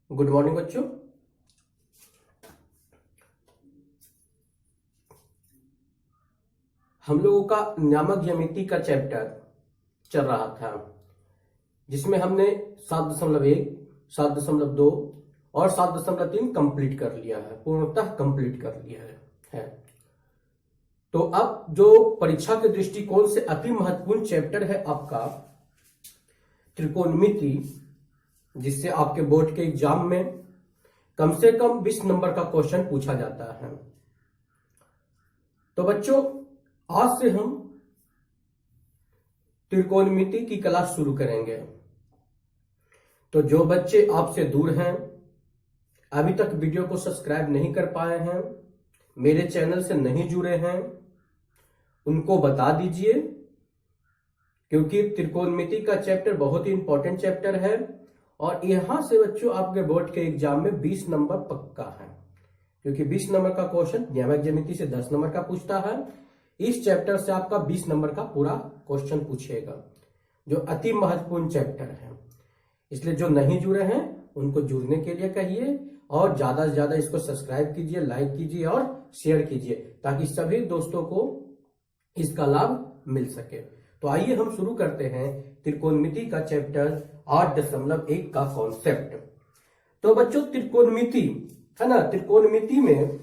Good morning बच्चों। हम लोगों का नियामक ज्यामिति का चैप्टर चल रहा था, जिसमें हमने 7.1, 7.2 और 7.3 कंप्लीट कर लिया है, पूर्णतः कंप्लीट कर लिया है। तो अब जो परीक्षा के दृष्टिकोण से अति महत्वपूर्ण चैप्टर है आपका त्रिकोणमिति, जिससे आपके बोर्ड के एग्जाम में कम से कम 20 नंबर का क्वेश्चन पूछा जाता है। तो बच्चों, आज से हम त्रिकोणमिति की क्लास शुरू करेंगे। तो जो बच्चे आपसे दूर हैं, अभी तक वीडियो को सब्सक्राइब नहीं कर पाए हैं, मेरे चैनल से नहीं जुड़े हैं, उनको बता दीजिए, क्योंकि त्रिकोणमिति का चैप्टर बहुत ही इंपॉर्टेंट चैप्टर है और यहां से बच्चों आपके बोर्ड के एग्जाम में 20 नंबर पक्का है, क्योंकि 20 नंबर का क्वेश्चन नियामक ज्यामिति से 10 नंबर का पूछता है। इस चैप्टर से आपका 20 नंबर का पूरा क्वेश्चन पूछेगा, जो अति महत्वपूर्ण चैप्टर है। इसलिए जो नहीं जुड़े हैं उनको जुड़ने के लिए कहिए और ज्यादा से ज्यादा इसको सब्सक्राइब कीजिए, लाइक कीजिए और शेयर कीजिए, ताकि सभी दोस्तों को इसका लाभ मिल सके। तो आइए हम शुरू करते हैं त्रिकोणमिति का चैप्टर 8.1 का कॉन्सेप्ट। तो बच्चों, त्रिकोणमिति है ना, त्रिकोणमिति में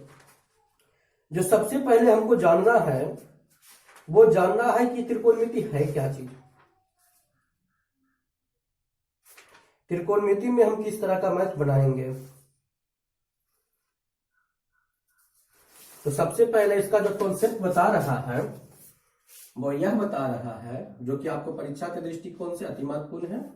जो सबसे पहले हमको जानना है वो जानना है कि त्रिकोणमिति है क्या चीज। त्रिकोणमिति में हम किस तरह का मैथ बनाएंगे। तो सबसे पहले इसका जो कॉन्सेप्ट बता रहा है वो यह बता रहा है, जो कि आपको परीक्षा के दृष्टिकोण से अति महत्वपूर्ण है।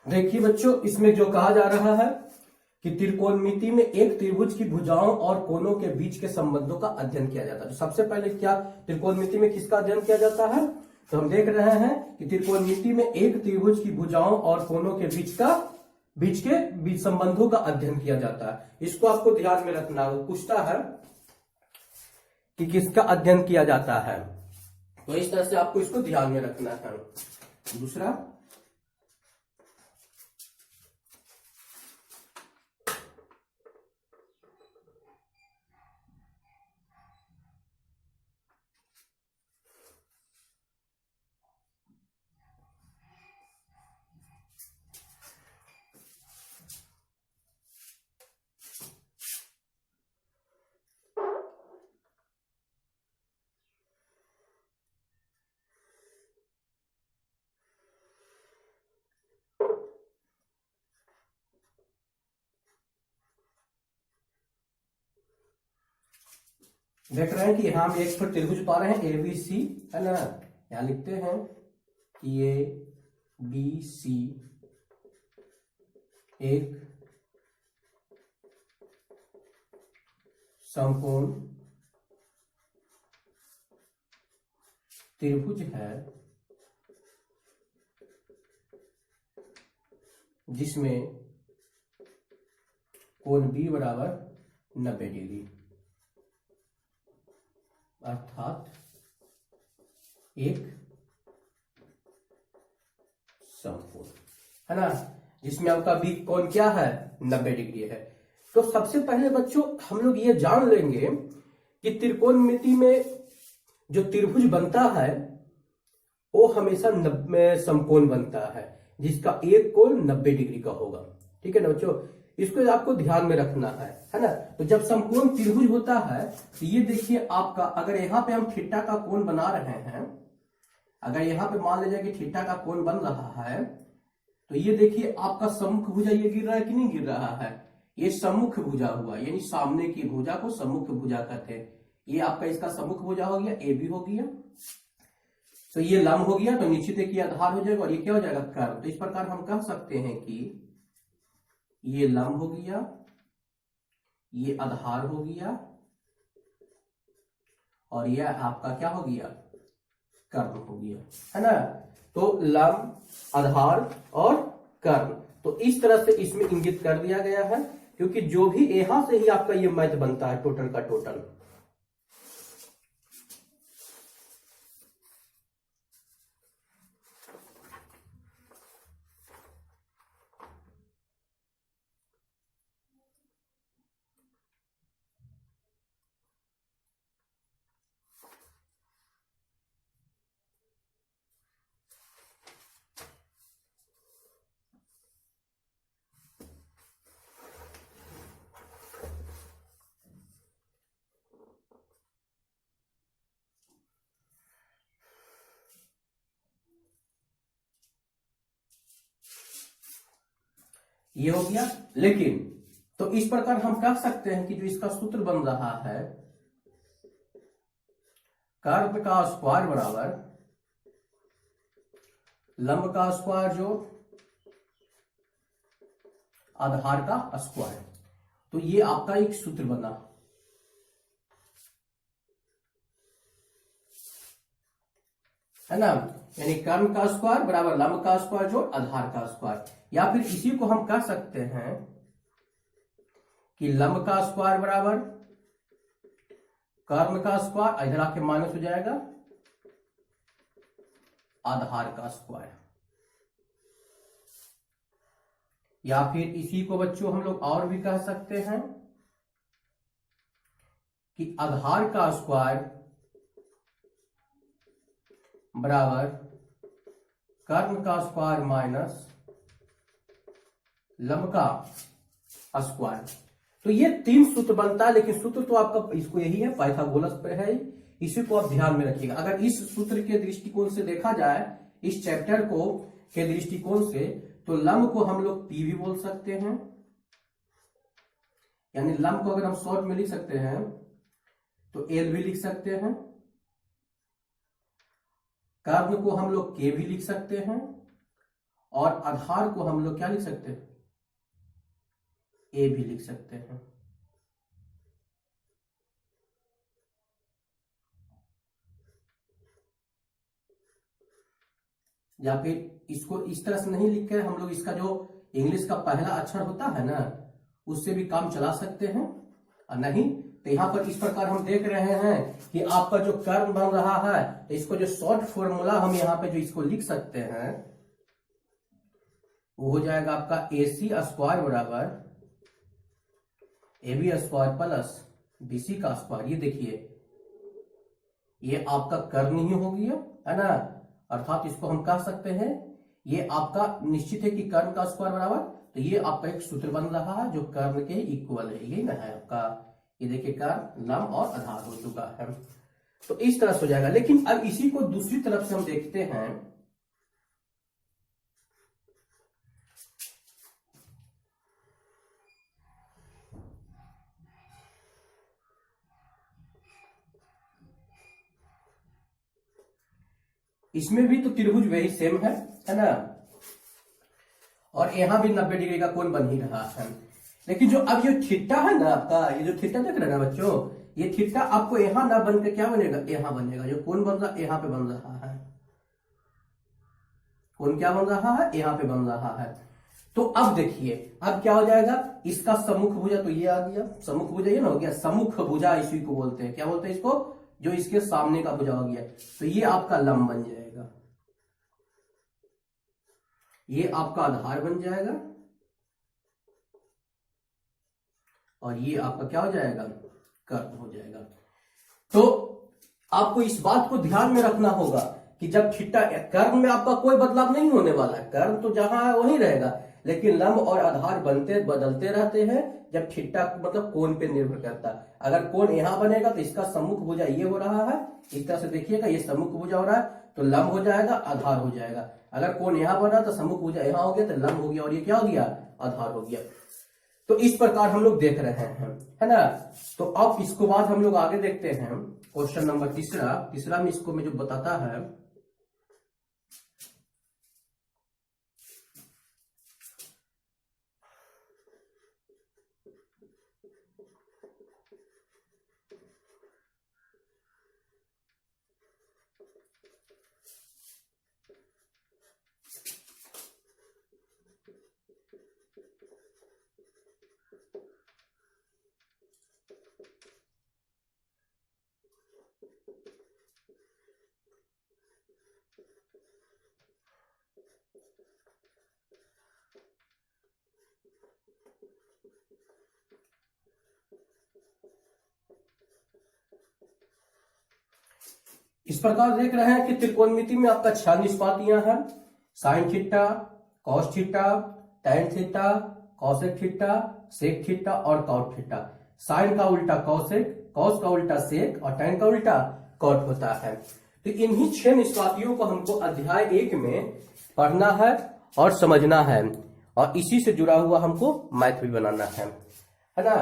देखिए बच्चों, इसमें जो कहा जा रहा है कि त्रिकोणमिति में एक त्रिभुज की भुजाओं और कोणों के बीच के संबंधों का अध्ययन किया जाता है। तो सबसे पहले क्या त्रिकोणमिति में किसका अध्ययन किया जाता है? तो हम देख रहे हैं कि त्रिकोणमिति में एक त्रिभुज की भुजाओं और कोणों के बीच संबंधों का अध्ययन किया जाता है। इसको आपको ध्यान में रखना। वो पूछता है कि किसका अध्ययन किया जाता है, तो इस तरह से आपको इसको ध्यान में रखना है। दूसरा, देख रहे हैं कि यहां हम एक त्रिभुज पा रहे हैं ABC, है ना। यहां लिखते हैं कि ABC एक समकोण त्रिभुज है जिसमें कोण बी बराबर 90 डिग्री, अर्थात एक समकोण है ना, जिसमें आपका बी कोण क्या है 90 डिग्री है। तो सबसे पहले बच्चों हम लोग ये जान लेंगे कि त्रिकोणमिति में जो त्रिभुज बनता है वो हमेशा समकोण बनता है, जिसका एक कोण 90 डिग्री का होगा। ठीक है ना बच्चों, इसको आपको ध्यान में रखना है ना। तो जब समकोण त्रिभुज होता है तो ये देखिए आपका, अगर यहाँ पे हम थीटा का कोण बना रहे हैं, अगर यहाँ पे मान लीजिए कि थीटा का कोण बन रहा है, तो ये देखिए आपका सम्मुख भुजा ये गिर रहा है कि नहीं गिर रहा है, ये सम्मुख भुजा हुआ, यानी सामने की भुजा को सम्मुख भुजा कहते हैं। ये आपका इसका सम्मुख भुजा हो गया, ए बी हो गया, तो ये लंब हो गया, तो निश्चित है कि आधार हो जाएगा, और ये क्या हो जाएगा कर्व। तो इस प्रकार हम कह सकते हैं कि ये लंब हो गया, ये आधार हो गया, और यह आपका क्या हो गया कर्व हो गया, है ना। तो लंब, आधार और कर्व, तो इस तरह से इसमें इंगित कर दिया गया है, क्योंकि जो भी यहां से ही आपका ये मैथ बनता है टोटल का टोटल। ये हो गया। लेकिन तो इस प्रकार हम कह सकते हैं कि जो इसका सूत्र बन रहा है, कर्व का स्क्वायर बराबर लंब का स्क्वायर जो आधार का स्क्वायर, तो ये आपका एक सूत्र बना, है ना। यानी कर्व का स्क्वायर बराबर लंब का स्क्वायर जो आधार का स्क्वायर, या फिर इसी को हम कह सकते हैं कि लंब का स्क्वायर बराबर कर्व का स्क्वायर, इधर आके माइनस हो जाएगा आधार का स्क्वायर। या फिर इसी को बच्चों हम लोग और भी कह सकते हैं कि आधार का स्क्वायर बराबर कर्व का स्क्वायर माइनस लंब का स्क्वायर। तो ये 3 सूत्र बनता है, लेकिन सूत्र तो आपका इसको यही है, पाइथागोरस पे है, इसी को आप ध्यान में रखिएगा। अगर इस सूत्र के दृष्टिकोण से देखा जाए, इस चैप्टर को के दृष्टिकोण से, तो लंब को हम लोग पी भी बोल सकते हैं, यानी लंब को अगर हम शॉर्ट में लिख सकते हैं तो एल भी लिख सकते हैं, कर्व को हम लोग के भी लिख सकते हैं, और आधार को हम लोग क्या लिख सकते हैं ए भी लिख सकते हैं। या फिर इसको इस तरह से नहीं लिख कर हम लोग इसका जो इंग्लिश का पहला अक्षर होता है ना, उससे भी काम चला सकते हैं, और नहीं तो यहां पर इस प्रकार हम देख रहे हैं कि आपका जो कर्व बन रहा है, तो इसको जो शॉर्ट फॉर्मूला हम यहाँ पे जो इसको लिख सकते हैं वो हो जाएगा आपका ए सी स्क्वायर बराबर A B square plus B C का स्क्वायर। ये देखिए ये आपका कर्व नहीं हो गया, है ना, अर्थात इसको हम कह सकते हैं ये आपका निश्चित है कि कर्व का स्क्वायर बराबर, तो ये आपका एक सूत्र बन रहा है जो कर्व के इक्वल है, ये ना है आपका, ये देखिए कर्व लंब और आधार हो चुका है। तो इस तरह से हो जाएगा। लेकिन अब इसी को दूसरी तरफ से हम देखते हैं, इसमें भी तो त्रिभुज वही सेम है ना, और यहां भी 90 डिग्री का कोण बन ही रहा है। लेकिन जो अब ये थीटा है ना आपका, ये जो थीटा देख रहे हैं ना बच्चों, ये थीटा आपको यहां ना बन के क्या बनेगा, यहां बनेगा। जो कोण बन रहा यहां पे बन रहा है, कोण क्या बन रहा है, यहां पे बन रहा है। तो अब देखिए अब क्या हो जाएगा, इसका सम्मुख भुजा तो ये आ गया, सम्मुख भुजा ये ना हो गया, सम्मुख भुजा इसी को बोलते हैं, क्या बोलते हैं इसको, जो इसके सामने का भुजा हो गया, तो ये आपका लंब बन जाएगा, ये आपका आधार बन जाएगा, और ये आपका क्या हो जाएगा, कर्ण हो जाएगा। तो आपको इस बात को ध्यान में रखना होगा कि जब थीटा, कर्ण में आपका कोई बदलाव नहीं होने वाला है, कर्ण तो जहां है वहीं रहेगा, लेकिन लंब और आधार बदलते रहते हैं जब थीटा मतलब कोण पे निर्भर करता है। अगर कोण यहां बनेगा तो इसका सम्मुख भुजा ये हो रहा है, इस तरह से देखिएगा, ये सम्मुख भुजा हो रहा है तो लंब हो जाएगा, आधार हो जाएगा। अगर कोण यहां बना तो सम्मुख भुजा यहां हो गया तो लंब हो गया, और ये क्या हो गया, आधार हो गया। तो इस प्रकार हम लोग देख रहे हैं, है ना। तो अब इसको बाद हम लोग आगे देखते हैं, क्वेश्चन नंबर तीसरा में इसको में जो बताता है, इस प्रकार देख रहे हैं कि त्रिकोणमिति में आपका 6 निष्पातियां हैं, sine theta, cos theta, tan theta, cosec theta, sec theta और कॉट थीटा। साइन का उल्टा कॉसेक, कॉस का उल्टा सेक और टैन का उल्टा कॉट होता है। तो इन्हीं 6 निष्पातियों को हमको अध्याय 1 में पढ़ना है और समझना है, और इसी से जुड़ा हुआ हमको मैथ भी बनाना है ना।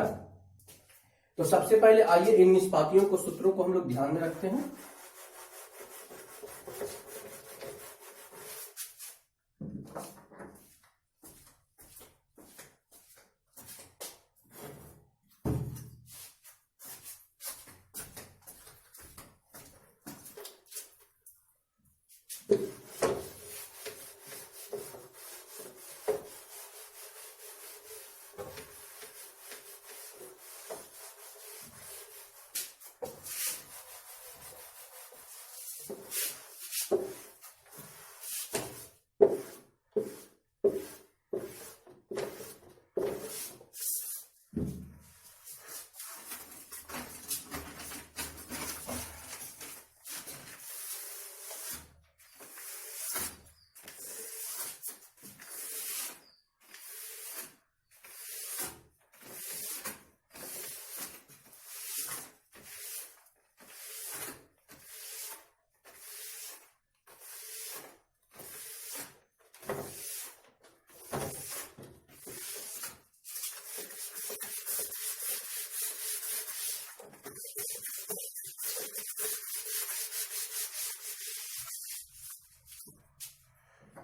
तो सबसे पहले आइए इन निष्पातियों को, सूत्रों को हम लोग ध्यान में रखते हैं।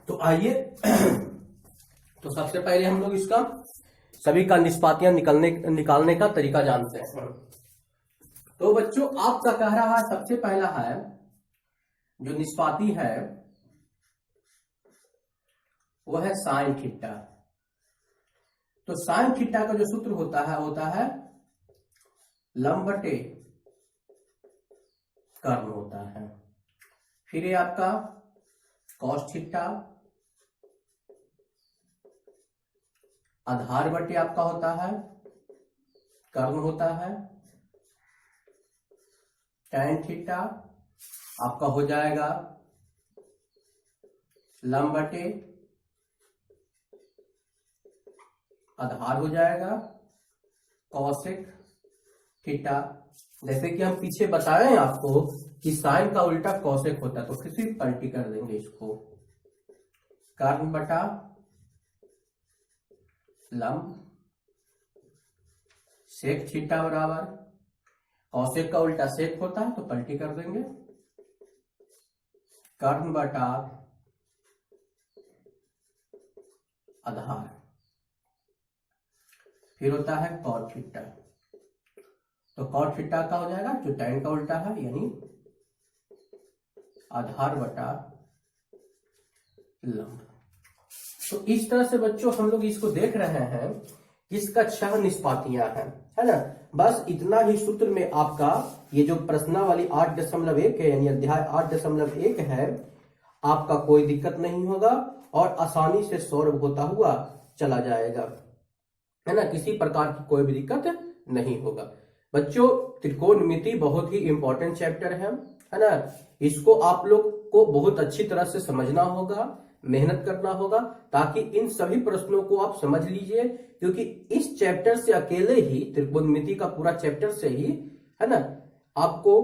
तो आइए तो सबसे पहले हम लोग इसका सभी का निष्पातियां निकालने का तरीका जानते हैं। तो बच्चों आपका कह रहा है, सबसे पहला है जो निष्पाती है वह है साइन थीटा। तो साइन थीटा का जो सूत्र होता है लंब बटे कर्ण होता है। फिर ये आपका कॉस थीटा आधार बटे आपका होता है कर्ण होता है। टैन थीटा आपका हो जाएगा लंब बटे आधार हो जाएगा कॉसेक थीटा। जैसे कि हम पीछे बताए हैं आपको कि साइन का उल्टा कॉसेक होता है, तो फिर से पलटी कर देंगे इसको, कर्ण बटा लंब सेक थीटा बराबर कॉसेक का उल्टा सेक होता है तो पलटी कर देंगे, कर्ण बटा आधार। फिर होता है कॉट थीटा। तो कॉट थीटा का हो जाएगा जो टैन का उल्टा है, यानी आधार बटा लंब। तो इस तरह से बच्चों हम लोग इसको देख रहे हैं, इसका 6 निष्पातियां हैं, है ना। बस इतना ही सूत्र में आपका ये जो प्रश्नावली 8.1 है यानी अध्याय 8.1 है, आपका कोई दिक्कत नहीं होगा और आसानी से सॉल्व होता हुआ चला जाएगा, है ना। किसी प्रकार की कोई भी दिक्कत नहीं होगा। बच्चों त्रिकोणमिति बहुत ही इंपॉर्टेंट चैप्टर है ना। इसको आप लोग को बहुत अच्छी तरह से समझना होगा, मेहनत करना होगा, ताकि इन सभी प्रश्नों को आप समझ लीजिए, क्योंकि इस चैप्टर से अकेले ही, त्रिकोणमिति का पूरा चैप्टर से ही, है ना, आपको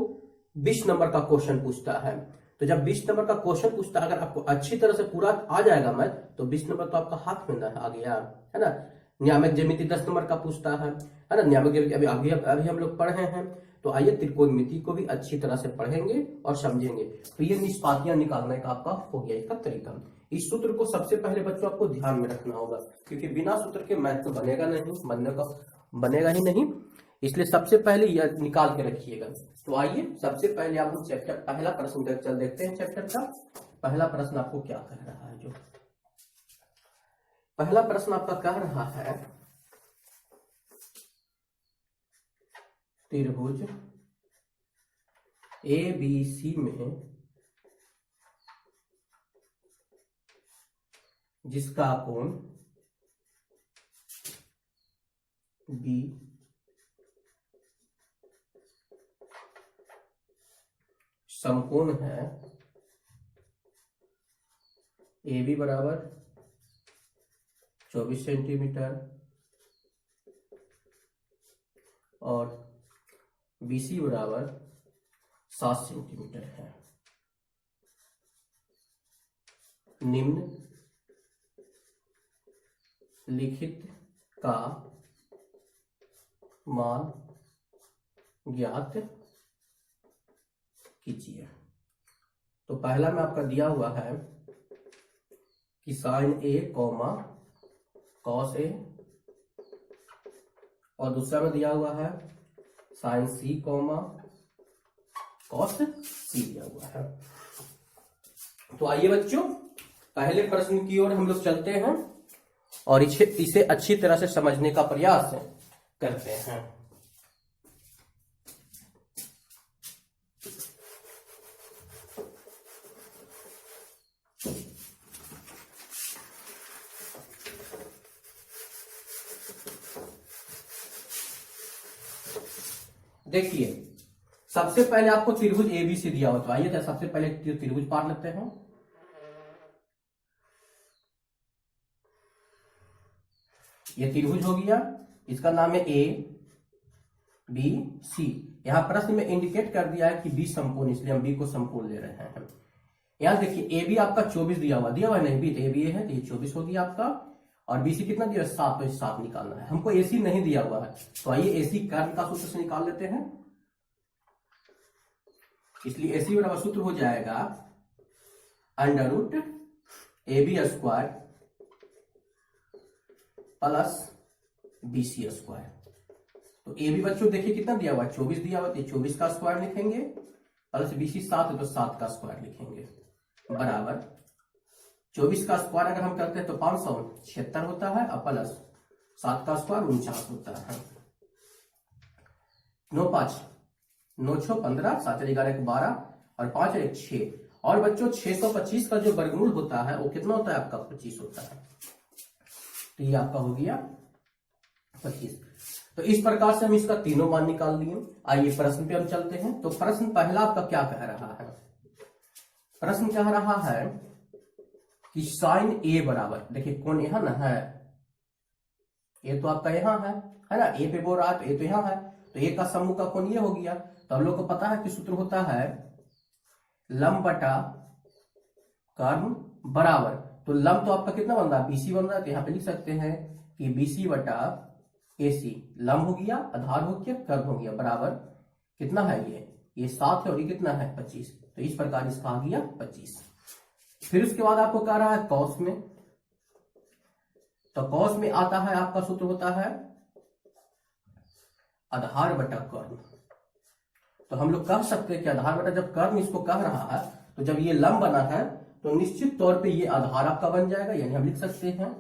20 नंबर का क्वेश्चन पूछता है। तो जब 20 नंबर का क्वेश्चन पूछता है, अगर आपको अच्छी तरह से पूरा आ जाएगा मैथ, तो 20 नंबर तो आपका हाथ में आ गया, है ना। नियामक ज्यामिति 10 नंबर का पूछता है ना। नियामक ज्यामिति अभी हम लोग पढ़ रहे हैं। तो आइए त्रिकोणमिति को भी अच्छी तरह से पढ़ेंगे और समझेंगे। तो ये निष्पातियां निकालने का आपका हो गया इसका तरीका। इस सूत्र को सबसे पहले बच्चों आपको ध्यान में रखना होगा, क्योंकि बिना सूत्र के मैथ तो बनेगा नहीं, बनेगा ही नहीं, इसलिए सबसे पहले यह निकाल के रखिएगा। तो आइए सबसे पहले आप चैप्टर पहला प्रश्न चल देखते हैं। चैप्टर का पहला प्रश्न आपको क्या कह रहा है। जो पहला प्रश्न आपका कह रहा है, त्रिभुज ABC में जिसका कोण B समकोण है, AB बराबर 24 सेंटीमीटर और BC बराबर 7 सेंटीमीटर है। निम्न लिखित का मान ज्ञात कीजिए। तो पहला में आपका दिया हुआ है कि साइन A कॉस A, और दूसरा में दिया हुआ है साइन C कॉस C दिया हुआ है। तो आइए बच्चों पहले प्रश्न की ओर हम लोग चलते हैं और इसे अच्छी तरह से समझने का प्रयास करते हैं। देखिए सबसे पहले आपको त्रिभुज ABC दिया हो, तो आइए सबसे पहले त्रिभुज पार लेते हैं। ये त्रिभुज हो गया, इसका नाम है ABC। यहां प्रश्न में इंडिकेट कर दिया है कि B समकोण, इसलिए हम B को समकोण ले रहे हैं। यहां देखिए AB आपका 24 दिया हुआ है नहीं, B तो AB है तो ये 24 हो गया आपका, और BC कितना दिया है 7, तो 7 निकालना है। हमको AC नहीं दिया हुआ है, तो आइए AC कर्ण का सूत्र से निकाल लेते हैं। इसलिए AC बराबर सूत्र हो जाएगा √AB² प्लस BC स्क्वायर। तो AB बच्चों देखिए कितना दिया हुआ है 24 दिया हुआ, तो 24 का स्क्वायर लिखेंगे, प्लस BC 7 है तो 7 का स्क्वायर लिखेंगे, बराबर 24 का स्क्वायर अगर हम करते हैं तो 576 होता है, और प्लस 7 का स्क्वायर 49 होता है। 9 5 9 6 15, 7 11 12 और 5 1 6। और बच्चों 625 का जो वर्गमूल होता है वो कितना होता है आपका 25 होता है। तो ये आपका हो गया 25। तो इस प्रकार से हम इसका तीनों मान निकाल लिए। आइए प्रश्न पे हम चलते हैं। तो प्रश्न पहला आपका क्या कह रहा है। प्रश्न कह रहा है कि साइन A बराबर, देखिए कौन यहां ना है, ये तो आपका यहां है ना, A पे बोल रहा है तो ये तो यहां है, तो A का समूह का कोण ये हो गया। तो हम लोग को पता है कि सूत्र होता है लंब बटा कर्ण बराबर, तो लंब तो आपका कितना बन रहा है BC बन रहा है, तो यहां पे लिख सकते हैं कि BC बटा AC, लंब हो गया, आधार हो गया, कर्ण हो गया, बराबर कितना है ये 7 है और ये कितना है 25। तो इस प्रकार इसका आ गया 25। फिर उसके बाद आपको कह रहा है कॉस में, तो कॉस में आता है आपका सूत्र होता है आधार बटा कर्ण। तो हम लोग कह सकते हैं कि आधार बटा, जब कर्ण इसको कह रहा है तो जब ये लंब बना है तो निश्चित तौर पे ये आधार आपका बन जाएगा, यानी हम लिख सकते हैं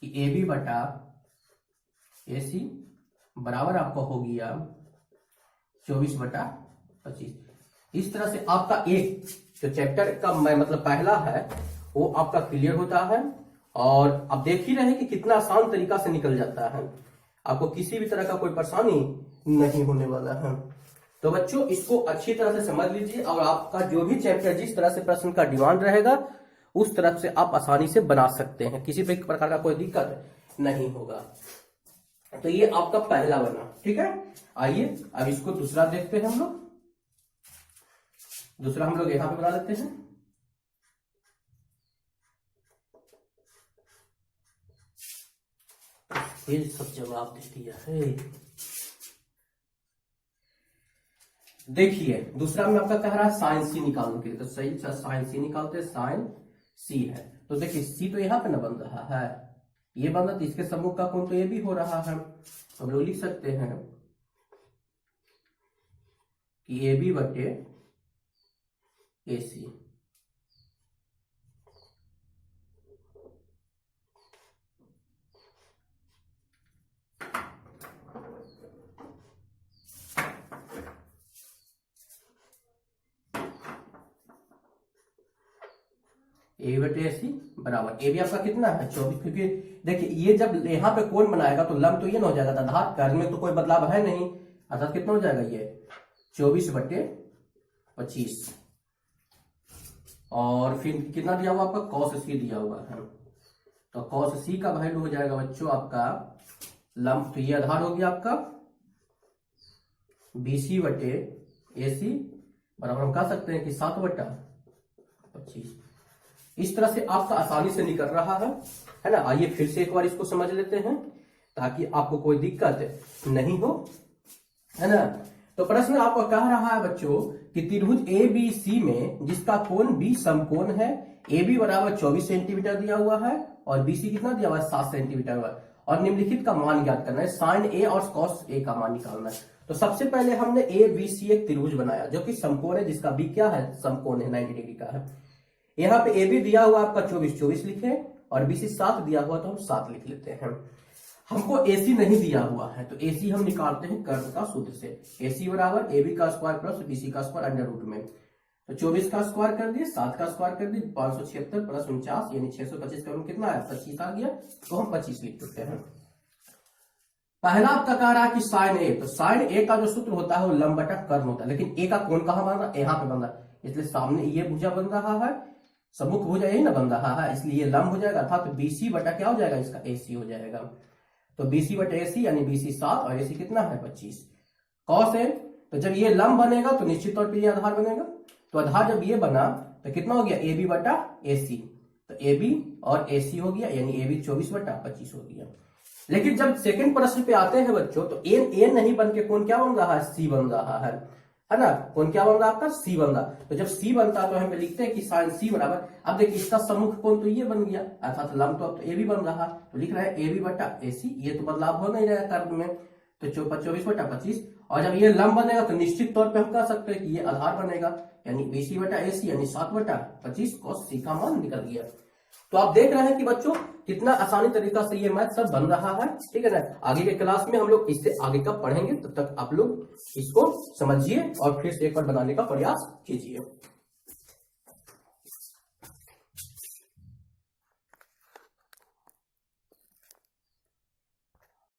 कि ए बी बटा ए सी बराबर आपका हो गया 24/25। इस तरह से आपका एक जो चैप्टर का मतलब पहला है वो आपका क्लियर होता है, और आप देख ही रहे कि कितना आसान तरीका से निकल जाता है, आपको किसी भी तरह का कोई परेशानी नहीं होने वाला है। तो बच्चों इसको अच्छी तरह से समझ लीजिए, और आपका जो भी चैप्टर जिस तरह से प्रश्न का डिमांड रहेगा उस तरफ से आप आसानी से बना सकते हैं, किसी भी प्रकार का कोई दिक्कत नहीं होगा। तो ये आपका पहला बना, ठीक है। आइए अब इसको दूसरा देखते हैं हम लोग। दूसरा हम लोग यहां पे बना लेते हैं। ये सब जवाब दे दिया है। देखिए दूसरा में आपका कह रहा है साइन सी निकालने के लिए, तो सही साइन सी निकालते हैं, साइन सी है। तो देखिए सी तो यहां पे ना बन रहा है, ये बन रहा, तो इसके सम्मुख का कोण तो ये भी हो रहा है। हम लोग लिख सकते हैं कि ए बी बटे ए सी। ए बटे ए सी बराबर ए भी आपका कितना है 24, क्योंकि देखिए ये जब यहाँ पे कोण बनाएगा तो लंब तो ये ना हो जाएगा, आधार कार्य में तो कोई बदलाव है नहीं, अर्थात कितना हो जाएगा ये 24/25। और फिर कितना दिया हुआ आपका कॉस सी दिया हुआ है, तो कॉस सी का वैल्यू हो जाएगा बच्चों आपका लंब, तो ये आधार हो गया आपका BC बटे AC बराबर हम कह सकते हैं कि 7/25। इस तरह से आपका आसानी से निकल रहा है ना। आइए फिर से एक बार इसको समझ लेते हैं ताकि आपको कोई दिक्कत नहीं हो, है ना। तो प्रश्न आपको कह रहा है बच्चों कि त्रिभुज ABC में जिसका कोण B समकोण है, AB बराबर 24 सेंटीमीटर दिया हुआ है और BC कितना दिया हुआ है 7 सेंटीमीटर हुआ, और निम्नलिखित का मान ज्ञात करना है, साइन A और कॉस A का मान निकालना है। तो सबसे पहले हमने ABC एक त्रिभुज बनाया जो कि समकोण है, जिसका B क्या है समकोण है, 90 डिग्री का है। यहाँ पे AB दिया हुआ आपका 24 लिखे और BC 7 दिया हुआ तो हम 7 लिख लेते हैं। हमको AC नहीं दिया हुआ है तो AC हम निकालते हैं कर्ल का सूत्र से, AC बराबर AB का स्क्वायर प्लस BC का स्क्वायर अंडर रूट में। तो 24 का स्क्वायर कर दिए, 7 का स्क्वायर कर दिए, 576 प्लस 49 यानी 625 का कितना है 25 आ गया, तो हम 25 लिख देते हैं। पहला आपका कह रहा है कि साइन A, तो साइन A का जो सूत्र होता है वो लंब बटा कर्ल होता है, लेकिन A का कोण कहां बन रहा है यहाँ पे बन रहा है, इसलिए सामने ये भुजा बन रहा है, सम्मुख भुजा यही ना बन रहा है, इसलिए ये लंब हो जाएगा, अर्थात तो BC बटा क्या हो जाएगा इसका AC हो जाएगा। तो BC बटा AC यानी BC 7 और AC कितना है 25। कॉस है, तो जब ये लंब बनेगा तो निश्चित तौर पे ये आधार बनेगा, तो आधार जब ये बना तो कितना हो गया AB बटा AC, तो AB और AC हो गया यानी AB 24/25 हो गया। लेकिन जब सेकंड प्रश्न पे आते हैं बच्चों तो n नहीं बन के कौन क्या बन रहा है C बन रहा है ना, कौन क्या बन रहा है आपका C बन रहा। तो जब C बनता है तो हम लिखते हैं कि साइन C बराबर, अब देखिए इसका सम्मुख कोण तो ये बन गया, अर्थात लंब तो अब तो AB बन रहा, तो लिख रहा है AB बटा AC, ये तो बदलाव हो नहीं रहा कर्व में, तो 24/25। और जब ये लंब बनेगा तो निश्चित तौर पे हम कह सकते हैं कि ये आधार बनेगा, यानी BC बटा AC यानी 7/25 cos C का मान निकल गया। तो आप देख रहे हैं कि बच्चों कितना आसानी तरीका से ये मैथ सब बन रहा है, ठीक है ना। आगे के क्लास में हम लोग इससे आगे का पढ़ेंगे, तब तक आप लोग इसको समझिए और फिर से एक बार बनाने का प्रयास कीजिए।